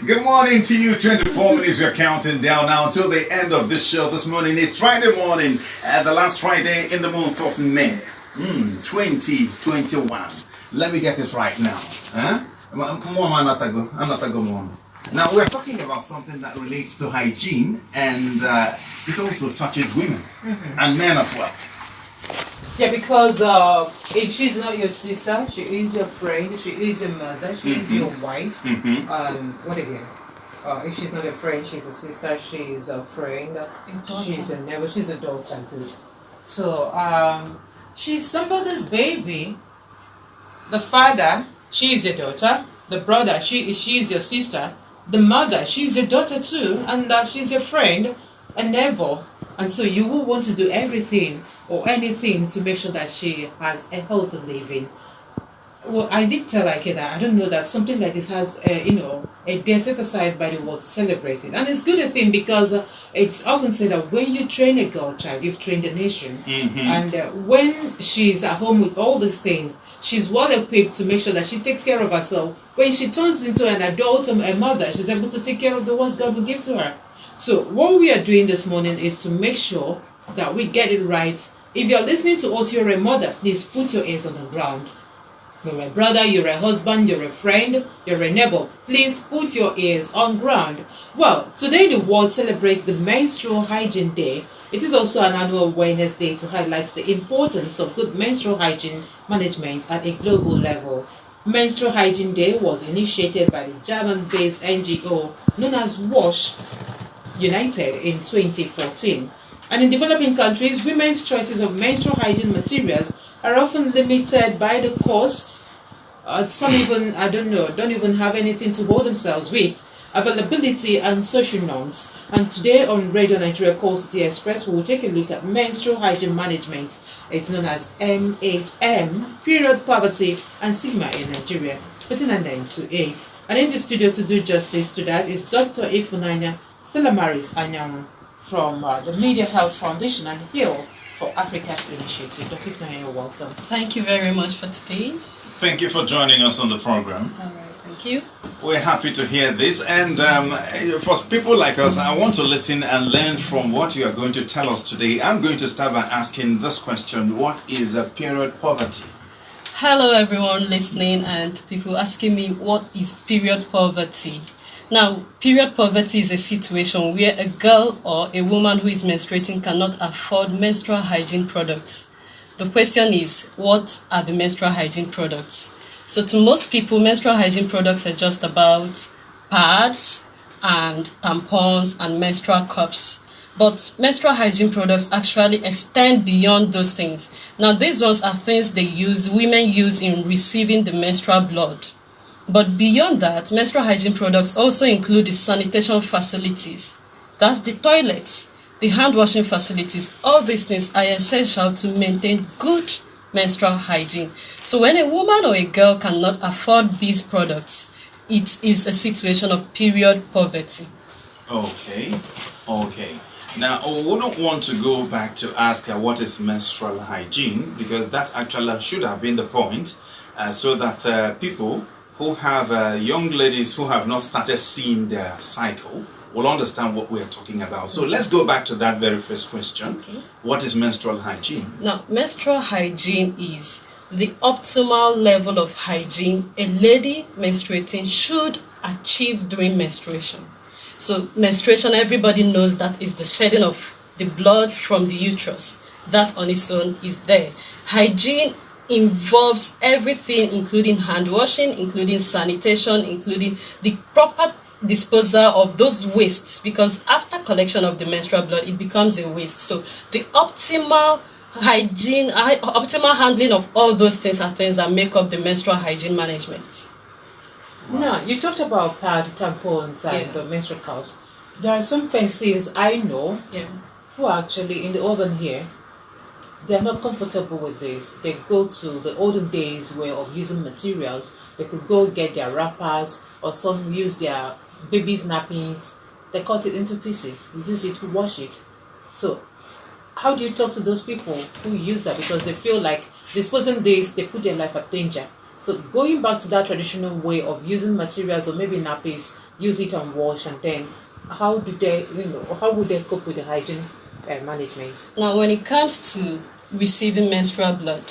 Good morning to you. 24 minutes. We're counting down now until the end of this show this morning. It's Friday morning, the last Friday in the month of May, 2021. Let me get it right now. Huh? Now we're talking about something that relates to hygiene, and it also touches women and men as well. Yeah, because if she's not your sister, she is your friend, she is your mother, she is your wife. What again? If she's not a friend, she's a sister, she's a friend, she's a neighbor, she's a daughter. Good. So she's somebody's baby. The father, she is your daughter. The brother, she is your sister. The mother, she's your daughter too, and she's your friend, a neighbor. And so you will want to do everything or anything to make sure that she has a healthy living. Well, I did tell Ike that I don't know that something like this has, a day set aside by the world to celebrate it. And it's good a thing because it's often said that when you train a girl child, you've trained a nation. And when she's at home with all these things, she's well equipped to make sure that she takes care of herself. When she turns into an adult or a mother, she's able to take care of the ones God will give to her. So what we are doing this morning is to make sure that we get it right. If you're listening to us, you're a mother, please put your ears on the ground. You're a brother, you're a husband, you're a friend, you're a neighbor, please put your ears on ground. Well, today the world celebrates the Menstrual Hygiene Day. It is also an annual awareness day to highlight the importance of good menstrual hygiene management at a global level. Menstrual Hygiene Day was initiated by the German-based NGO known as WASH United in 2014. And in developing countries, women's choices of menstrual hygiene materials are often limited by the cost. Some even, don't even have anything to hold themselves with, availability and social norms. And today on Radio Nigeria Call City Express, we will take a look at menstrual hygiene management. It's known as MHM, period poverty and stigma in Nigeria, putting an end to it. And in the studio to do justice to that is Dr. Ifunanya Stella Maris Anyamu from the Media Health Foundation and Heal for Africa Initiative. Dr. Ifunanya, you're welcome. Thank you very much for today. Thank you for joining us on the program. All right, thank you. We're happy to hear this, and for people like us, I want to listen and learn from what you are going to tell us today. I'm going to start by asking this question: what is period poverty? Hello everyone listening and people asking me what is period poverty. Now, period poverty is a situation where a girl or a woman who is menstruating cannot afford menstrual hygiene products. The question is, what are the menstrual hygiene products? So to most people, menstrual hygiene products are just about pads and tampons and menstrual cups. But menstrual hygiene products actually extend beyond those things. Now, these ones are things women use in receiving the menstrual blood. But beyond that, menstrual hygiene products also include the sanitation facilities. That's the toilets, the hand washing facilities. All these things are essential to maintain good menstrual hygiene. So when a woman or a girl cannot afford these products, it is a situation of period poverty. Okay. Now, we wouldn't want to go back to ask her what is menstrual hygiene, because that actually should have been the point, so that people who have young ladies who have not started seeing their cycle will understand what we are talking about. So let's go back to that very first question. Okay. What is menstrual hygiene? Now, menstrual hygiene is the optimal level of hygiene a lady menstruating should achieve during menstruation. So menstruation, everybody knows that is the shedding of the blood from the uterus. That on its own is there. Hygiene involves everything, including hand washing, including sanitation, including the proper disposal of those wastes, because after collection of the menstrual blood, it becomes a waste. So the optimal hygiene, optimal handling of all those things are things that make up the menstrual hygiene management. Wow. Now, you talked about pad, tampons, and the menstrual cups. There are some persons I know who are actually in the urban here. They are not comfortable with this. They go to the olden days way of using materials. They could go get their wrappers, or some use their baby's nappies. They cut it into pieces, use it to wash it. So how do you talk to those people who use that? Because they feel like disposing this, they put their life at danger. So going back to that traditional way of using materials or maybe nappies, use it and wash, and then how do they, how would they cope with the hygiene management? Now, when it comes to receiving menstrual blood,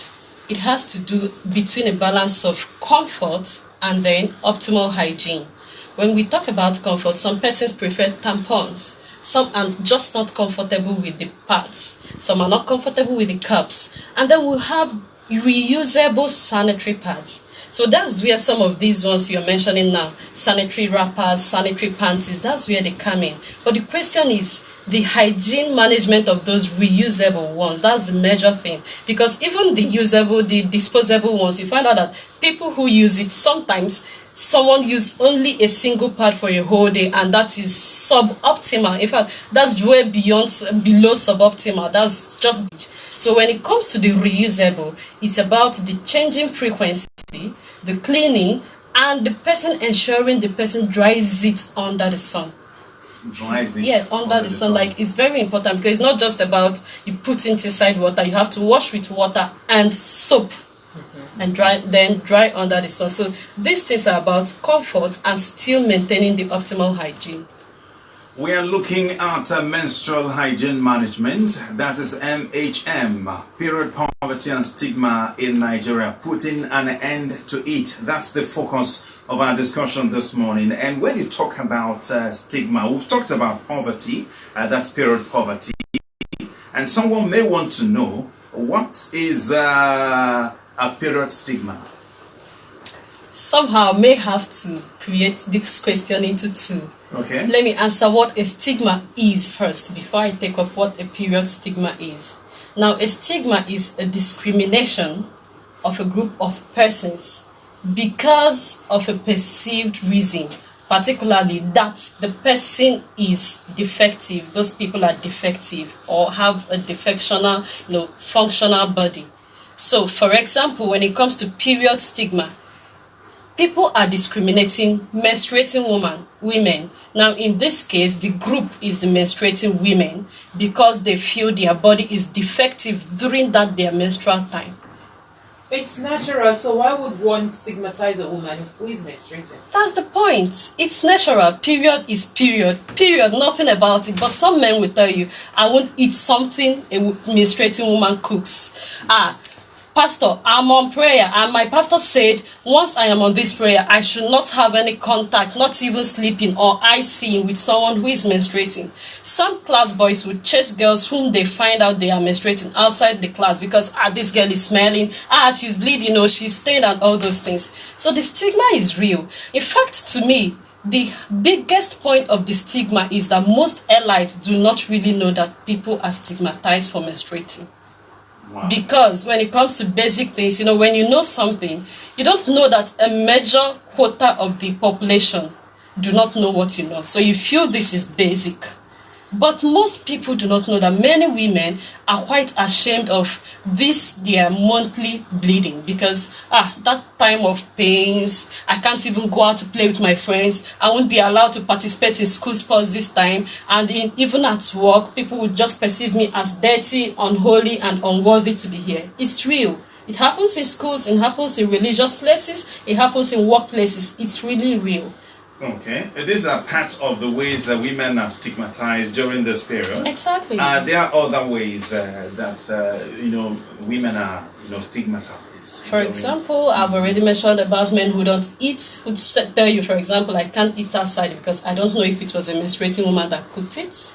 it has to do between a balance of comfort and then optimal hygiene. When we talk about comfort, some persons prefer tampons. Some are just not comfortable with the pads. Some are not comfortable with the cups. And then we'll have reusable sanitary pads. So that's where some of these ones you're mentioning now, sanitary wrappers, sanitary panties, that's where they come in. But the question is the hygiene management of those reusable ones. That's the major thing. Because even the disposable ones, you find out that people who use it, sometimes someone use only a single pad for a whole day, and that is suboptimal. In fact, that's way below suboptimal. That's just so when it comes to the reusable, it's about the changing frequency, the cleaning, and the person ensuring the person dries it under the sun. Under the sun. Like, it's very important, because it's not just about you put it inside water. You have to wash with water and soap. And dry under the sun. So these things are about comfort and still maintaining the optimal hygiene. We are looking at menstrual hygiene management, that is MHM, period poverty and stigma in Nigeria, putting an end to it. That's the focus of our discussion this morning. And when you talk about stigma, we've talked about poverty, that's period poverty. And someone may want to know, what is a period stigma? Somehow may have to create this question into two. Okay. Let me answer what a stigma is first before I take up what a period stigma is. Now, a stigma is a discrimination of a group of persons because of a perceived reason, particularly that the person is defective, those people are defective or have a defectional, functional body. So, for example, when it comes to period stigma, people are discriminating menstruating women. Now, in this case, the group is the menstruating women because they feel their body is defective during their menstrual time. It's natural, so why would one stigmatize a woman who is menstruating? That's the point. It's natural. Period is period. Period. Nothing about it. But some men will tell you, I won't eat something a menstruating woman cooks. Pastor, I'm on prayer, and my pastor said, once I am on this prayer, I should not have any contact, not even sleeping or eye-seeing with someone who is menstruating. Some class boys would chase girls whom they find out they are menstruating outside the class because, this girl is smelling, she's bleeding, she's stained, and all those things. So the stigma is real. In fact, to me, the biggest point of the stigma is that most elites do not really know that people are stigmatized for menstruating. Wow. Because when it comes to basic things, when you know something, you don't know that a major quota of the population do not know what you know. So you feel this is basic. But most people do not know that many women are quite ashamed of their monthly bleeding because that time of pains, I can't even go out to play with my friends, I won't be allowed to participate in school sports this time, and even at work, people would just perceive me as dirty, unholy, and unworthy to be here. It's real. It happens in schools, it happens in religious places, it happens in workplaces. It's really real. Okay, these are part of the ways that women are stigmatized during this period. Exactly. There are other ways that women are stigmatized. For example, I've already mentioned about men who don't eat, who tell you, for example, I can't eat outside because I don't know if it was a menstruating woman that cooked it.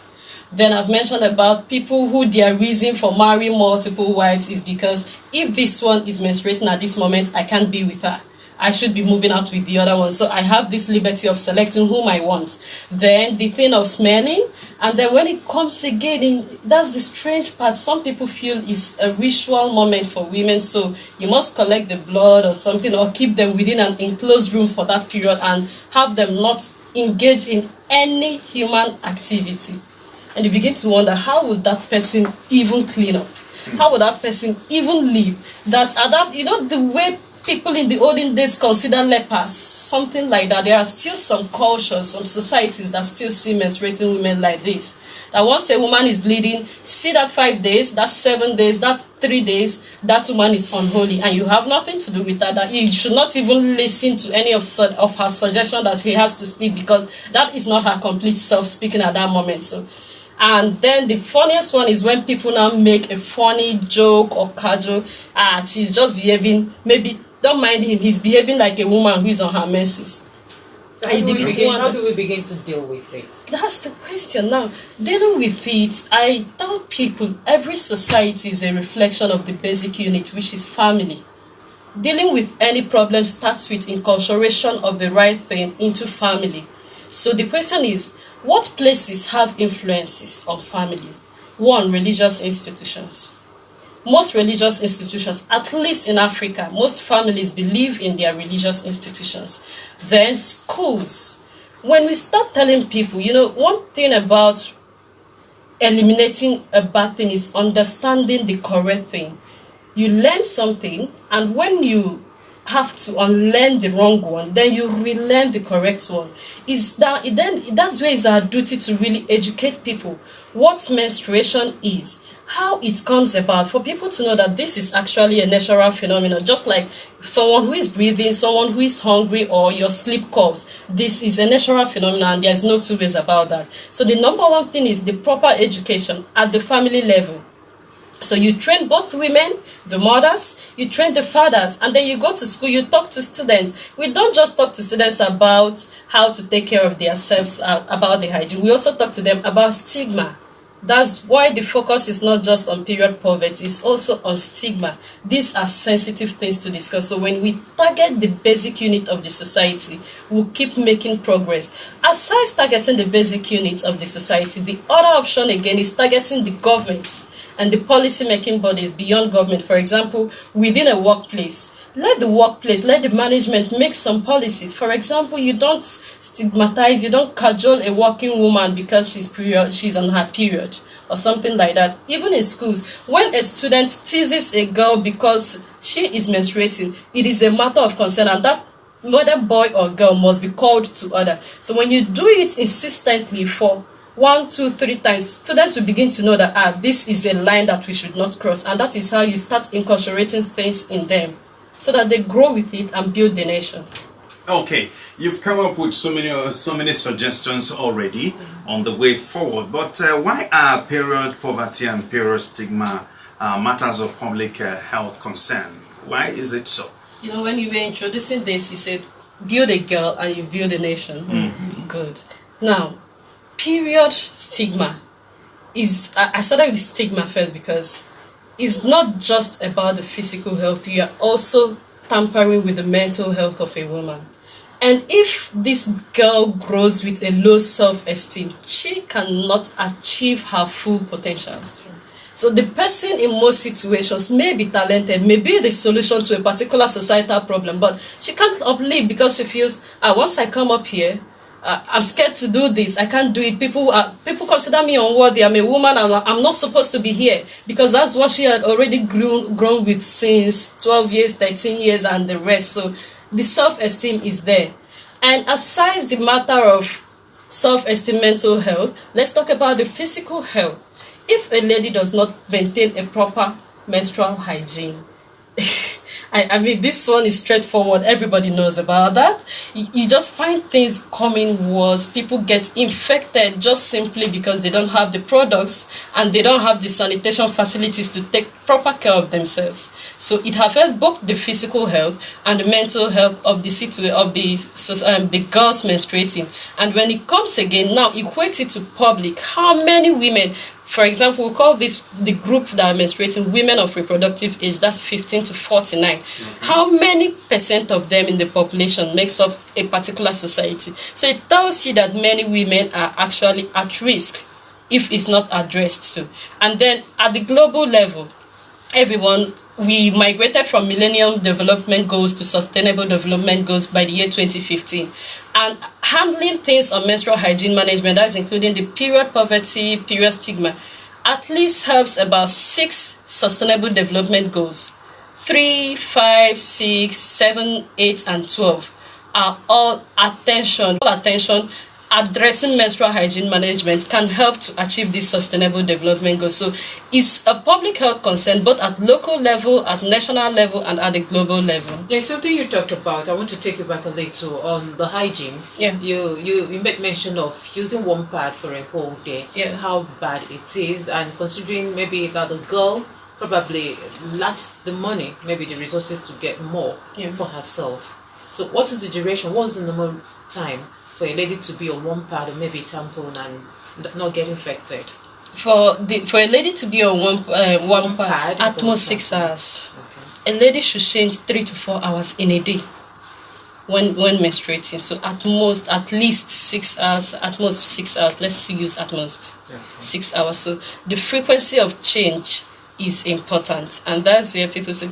Then I've mentioned about people who their reason for marrying multiple wives is because if this one is menstruating at this moment, I can't be with her. I should be moving out with the other one. So I have this liberty of selecting whom I want. Then the thing of smelling. And then when it comes again, that's the strange part. Some people feel it's a ritual moment for women. So you must collect the blood or something or keep them within an enclosed room for that period and have them not engage in any human activity. And you begin to wonder, how would that person even clean up? How would that person even live? The way people in the olden days consider lepers, something like that. There are still some cultures, some societies that still see menstruating women like this. That once a woman is bleeding, see that 5 days, that 7 days, that 3 days, that woman is unholy, and you have nothing to do with that. That you should not even listen to any of her suggestion that she has to speak, because that is not her complete self speaking at that moment. So, and then the funniest one is when people now make a funny joke or casual. She's just behaving, maybe don't mind him, he's behaving like a woman who is on her menses. How do we begin to deal with it? That's the question now. Dealing with it, I tell people every society is a reflection of the basic unit, which is family. Dealing with any problem starts with inculturation of the right thing into family. So the question is, what places have influences on families? One, religious institutions. Most religious institutions, at least in Africa, most families believe in their religious institutions. Then schools. When we start telling people, one thing about eliminating a bad thing is understanding the correct thing. You learn something, and when you have to unlearn the wrong one, then you relearn the correct one. That's where it's our duty to really educate people what menstruation is, how it comes about, for people to know that this is actually a natural phenomenon, just like someone who is breathing, someone who is hungry, or your sleep calls. This is a natural phenomenon, and there's no two ways about that. So the number one thing is the proper education at the family level. So you train both women, the mothers, you train the fathers, and then you go to school, you talk to students. We don't just talk to students about how to take care of themselves, about the hygiene. We also talk to them about stigma. That's why the focus is not just on period poverty, it's also on stigma. These are sensitive things to discuss. So when we target the basic unit of the society, we'll keep making progress. Aside targeting the basic unit of the society, the other option again is targeting the government and the policy-making bodies beyond government. For example, within a workplace, let the management make some policies. For example, you don't stigmatize, you don't cajole a working woman because she's on her period or something like that. Even in schools, when a student teases a girl because she is menstruating, it is a matter of concern, and that whether boy or girl must be called to order. So when you do it insistently for 1, 2, 3 times, students will begin to know that this is a line that we should not cross, and that is how you start incorporating things in them, so that they grow with it and build the nation. Okay, you've come up with so many suggestions already on the way forward. But why are period poverty and period stigma matters of public health concern? Why is it so? When you were introducing this, you said, build a girl and you build a nation. Mm-hmm. Good. Now, period stigma is, I started with stigma first because it's not just about the physical health. You are also tampering with the mental health of a woman. And if this girl grows with a low self-esteem, she cannot achieve her full potentials. So the person in most situations may be talented, may be the solution to a particular societal problem, but she can't uplift because she feels, once I come up here, I'm scared to do this. I can't do it. People consider me unworthy. I'm a woman and I'm not supposed to be here, because that's what she had already grown with since 12 years, 13 years and the rest. So the self-esteem is there. And aside the matter of self-esteem, mental health, let's talk about the physical health. If a lady does not maintain a proper menstrual hygiene, I mean, this one is straightforward. Everybody knows about that. You just find things coming worse. People get infected just simply because they don't have the products and they don't have the sanitation facilities to take proper care of themselves. So it affects both the physical health and the mental health of the girls menstruating. And when it comes again, now equate it to public. How many women? For example, we call this the group that are menstruating women of reproductive age, that's 15 to 49. Mm-hmm. How many percent of them in the population makes up a particular society? So it tells you that many women are actually at risk if it's not addressed to. And then at the global level, we migrated from Millennium Development Goals to Sustainable Development Goals by the year 2015. And handling things on menstrual hygiene management, that's including the period poverty, period stigma, at least helps about 6 Sustainable Development Goals. 3, 5, 6, 7, 8, and 12 are all attention. All attention. Addressing menstrual hygiene management can help to achieve this sustainable development goals. So it's a public health concern both at local level, at national level, and at the global level. There's something you talked about. I want to take you back a little on the hygiene. Yeah. You make mention of using one pad for a whole day. Yeah. How bad it is, and considering maybe that the girl probably lacks the money, maybe the resources to get more for herself. So what is the duration? What's the normal time for a lady to be on one pad or maybe tampon and not get infected? For a lady to be on one pad, at most 6 hours. Okay. A lady should change 3 to 4 hours in a day when menstruating. So at least 6 hours. At most 6 hours. Let's use at most 6 hours. So the frequency of change is important, and that's where people say,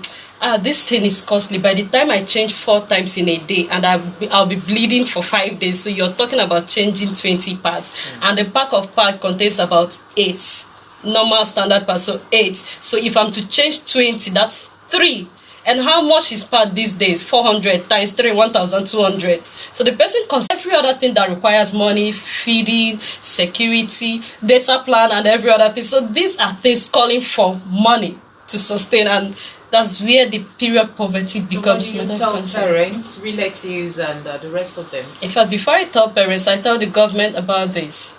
this thing is costly. By the time I change 4 times in a day, and I'll be bleeding for 5 days, so you're talking about changing 20 pads, and the pack of pad contains about 8 normal standard pads, so 8. So if I'm to change 20, that's 3. And how much is pad these days? 400 times 3, 1,200. So the person considers every other thing that requires money, feeding, security, data plan, and every other thing. So these are things calling for money to sustain, and that's where the period poverty becomes a matter of concern. Parents, relatives, and the rest of them. In fact, before I tell parents, I tell the government about this.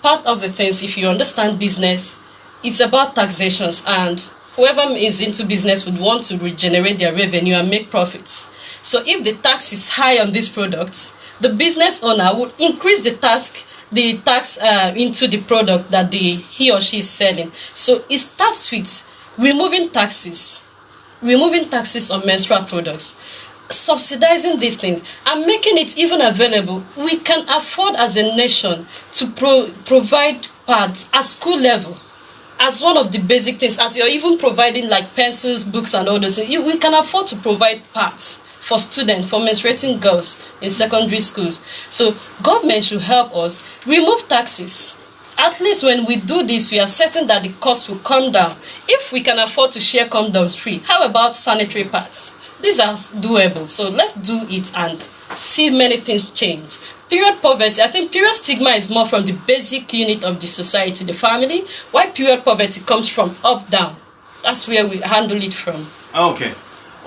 Part of the things, if you understand business, it's about taxations, and whoever is into business would want to regenerate their revenue and make profits. So if the tax is high on these products, the business owner would increase the tax into the product that he or she is selling. So it starts with removing taxes on menstrual products, subsidizing these things, and making it even available. We can afford as a nation to provide pads at school level as one of the basic things, as you're even providing like pencils, books, and all those things. We can afford to provide pads for students, for menstruating girls in secondary schools. So government should help us remove taxes. At least when we do this, we are certain that the cost will come down. If we can afford to share condoms free, how about sanitary pads? These are doable. So let's do it and see many things change. Period poverty, I think period stigma is more from the basic unit of the society, the family, while period poverty comes from up down. That's where we handle it from. Okay.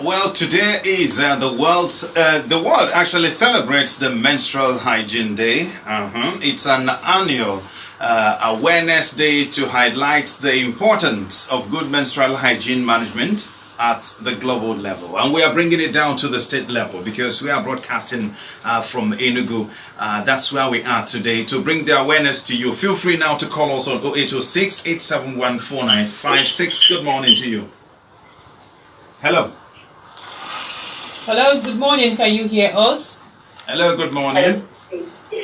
Well, today is the world actually celebrates the Menstrual Hygiene Day. It's an annual awareness day to highlight the importance of good menstrual hygiene management at the global level, and we are bringing it down to the state level because we are broadcasting from Enugu. That's where we are today to bring the awareness to you. Feel free now to call us on 0806 871 4956. Good morning to you. Hello. Hello, good morning. Can you hear us? Hello, good morning. My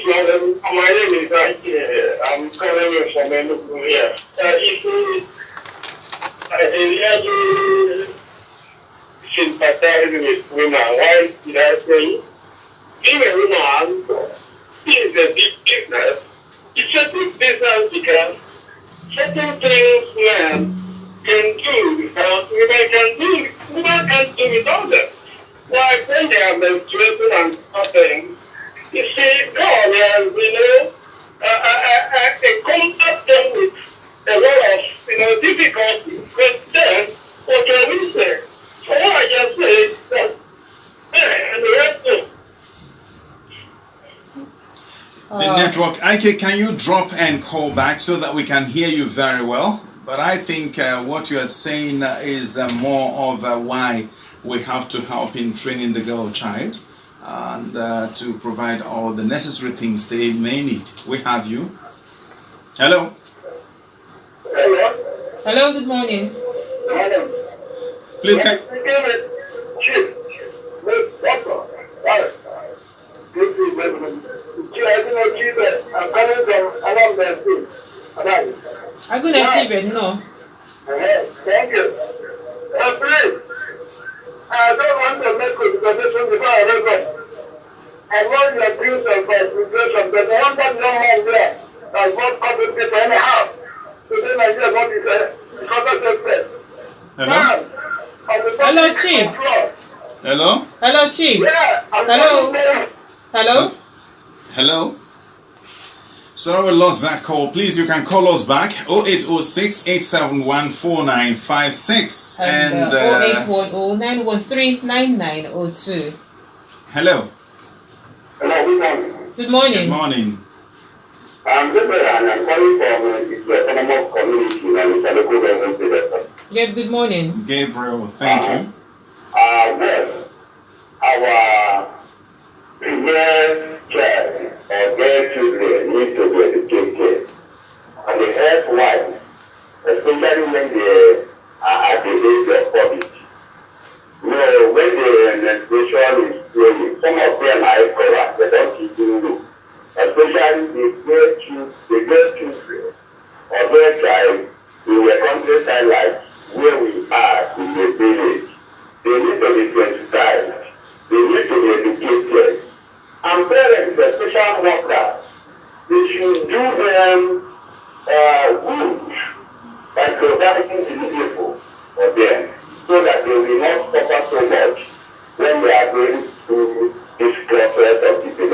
name is I'm calling from Enugu here. I sympathize with women. Why did I say? Being a woman is a big business. It's a big business because certain things men can do without women can do. Women can't do without them. Like when they are menstruating and something, you see, God has, contact them with a lot of, difficulty. But then, what can we say? So what I just say is that, and the rest of the network, Ike, can you drop and call back so that we can hear you very well? But I think what you are saying is more of why we have to help in training the girl child and to provide all the necessary things they may need. We have you. Hello. Hello, good morning. Please can... I'm going to achieve it, no. Thank you. Please, I don't want to make a conversation before I record. I want your views on consideration, but I want that young man there that won't compensate for any house. So then I hear what he said, because I just said. Now, on the Hello, Chief. Hello? Hello, Chief. Yeah, Hello. Hello. Hello? So we lost that call. Please, you can call us back. 0806 871 4956. And 0810 913 9902. Hello. Hello, good morning. Good morning. Good morning. I'm Gabriel and I'm calling from the autonomous community and it's a local government director. Yeah, good morning. Gabriel, thank you. Well, our female child or girl children need to be educated. And the health wise, especially when they are at the age of poverty. No, when the menstruation is flowing, some of them are correct, they don't even know. Especially the girl children or girl child in the countryside like where we are in the village. They need to be sensitized. They need to be educated. And parents, especially workers, they should do them good by providing the vehicle for them so that they will not suffer so much when they are going through this process of the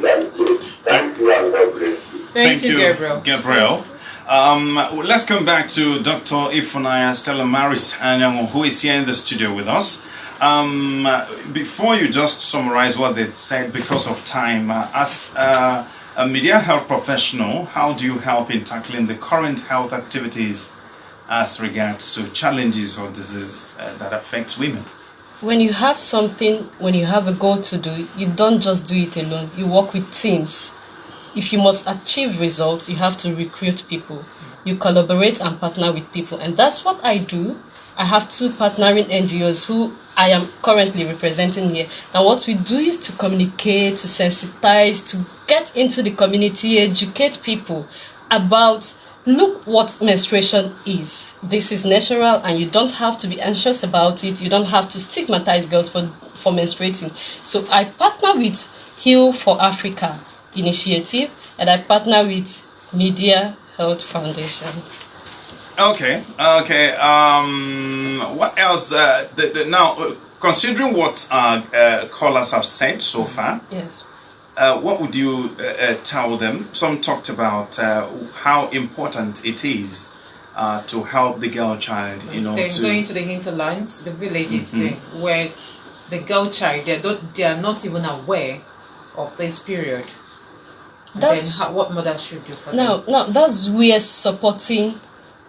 menstruation. Thank you and God bless you. Thank you, Gabriel. Gabriel. Let's come back to Dr. Ifunanya Stella Maris Anyango, who is here in the studio with us. Before you just summarize what they said because of time, as a media health professional, how do you help in tackling the current health activities as regards to challenges or diseases that affect women? When you have something, when you have a goal to do, you don't just do it alone. You work with teams. If you must achieve results, you have to recruit people. You collaborate and partner with people. And that's what I do. I have 2 partnering NGOs who I am currently representing here. And what we do is to communicate, to sensitize, to get into the community, educate people about, look what menstruation is. This is natural and you don't have to be anxious about it. You don't have to stigmatize girls for menstruating. So I partner with Heal for Africa initiative and I partner with Media Health Foundation. Okay. What else? Now, considering what callers have said so far, Yes. what would you tell them? Some talked about how important it is to help the girl child, Then going to the hinterlands, the villages, where the girl child, they are not even aware of this period. That's then what mothers should do for them. Now that's where supporting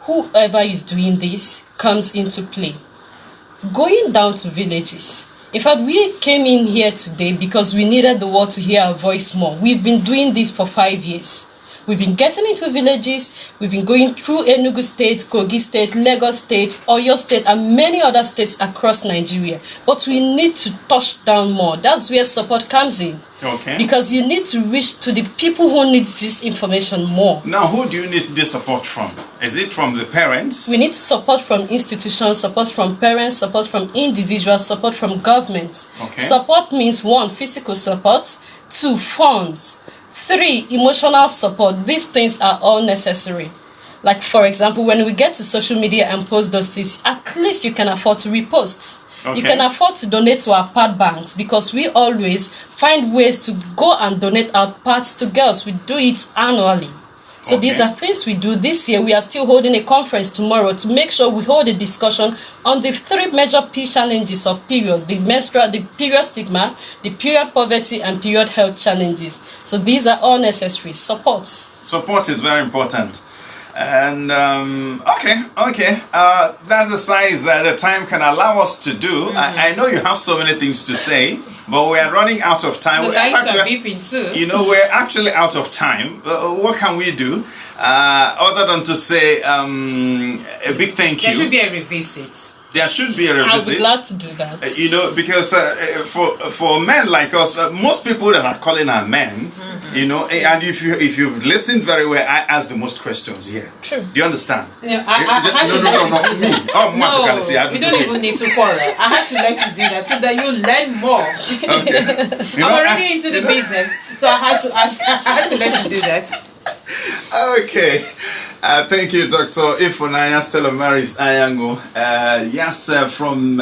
whoever is doing this comes into play. Going down to villages. In fact, we came in here today because we needed the world to hear our voice more. We've been doing this for 5 years. We've been getting into villages. We've been going through Enugu State, Kogi State, Lagos State, Oyo State, and many other states across Nigeria. But we need to touch down more. That's where support comes in. Okay. Because you need to reach to the people who need this information more. Now, who do you need this support from? Is it from the parents? We need support from institutions, support from parents, support from individuals, support from government. Okay. Support means 1, physical support, 2, funds, 3, emotional support. These things are all necessary. Like, for example, when we get to social media and post those things, at least you can afford to repost. Okay. You can afford to donate to our pad banks because we always find ways to go and donate our pads to girls. We do it annually. So these are things we do. This year, we are still holding a conference tomorrow to make sure we hold a discussion on the 3 major challenges of period: the period stigma, the period poverty, and period health challenges. So these are all necessary supports. Support is very important. And that's the size the time can allow us to do. I know you have so many things to say, but we are running out of time. The lights are beeping too. We're actually out of time. What can we do other than to say a big thank you? There should be a revisit. There should be a revisit. I would be glad to do that. Because for men like us, most people that are calling are men. And if you've listened very well, I ask the most questions here. True. Do you understand? Yeah, No, me. Oh, no, you don't even need to quarrel. I had to let you do that so that you learn more. Okay. I'm already into the business, so I had to let you do that. Okay. Thank you, Dr. Ifunanya Stella Maris Ayango. Yes, from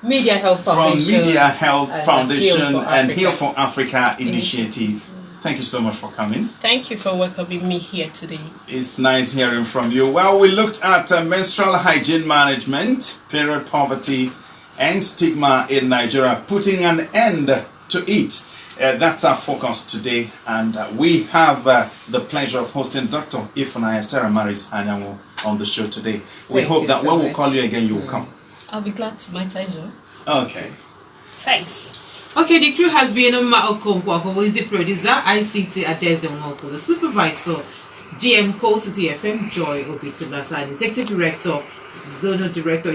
Media Health Foundation. From Media Health Foundation and Heal for Africa Initiative. Thank you so much for coming. Thank you for welcoming me here today. It's nice hearing from you. Well, we looked at menstrual hygiene management, period poverty, and stigma in Nigeria, putting an end to it. That's our focus today, and we have the pleasure of hosting Dr. Ifunanya Stella Maris Anyango on the show today. We hope that when we call you again, you will come. I'll be glad to. My pleasure. Okay. Thanks. Okay, the crew has been Okonkwo, who is the producer, ICT Adeze Mwoko, the supervisor, GM Co City FM, Joy Obitulasa, and executive director, zonal director,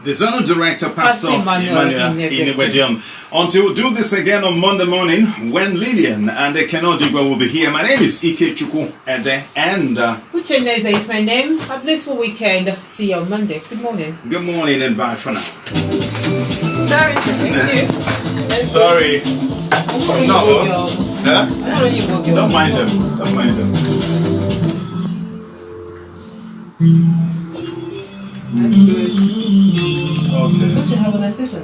the zonal director, Pastor Emmanuel Inebedium. Until we do this again on Monday morning, when Lillian and Kenodigwa will be here. My name is Ike Chuku Ede, and Ucheneze is my name. Have a blissful weekend. See you on Monday. Good morning. Good morning and bye for now. Sorry, Sorry. No. Huh? Don't mind them. Don't mind them. That's good. Okay. Don't you have a nice station?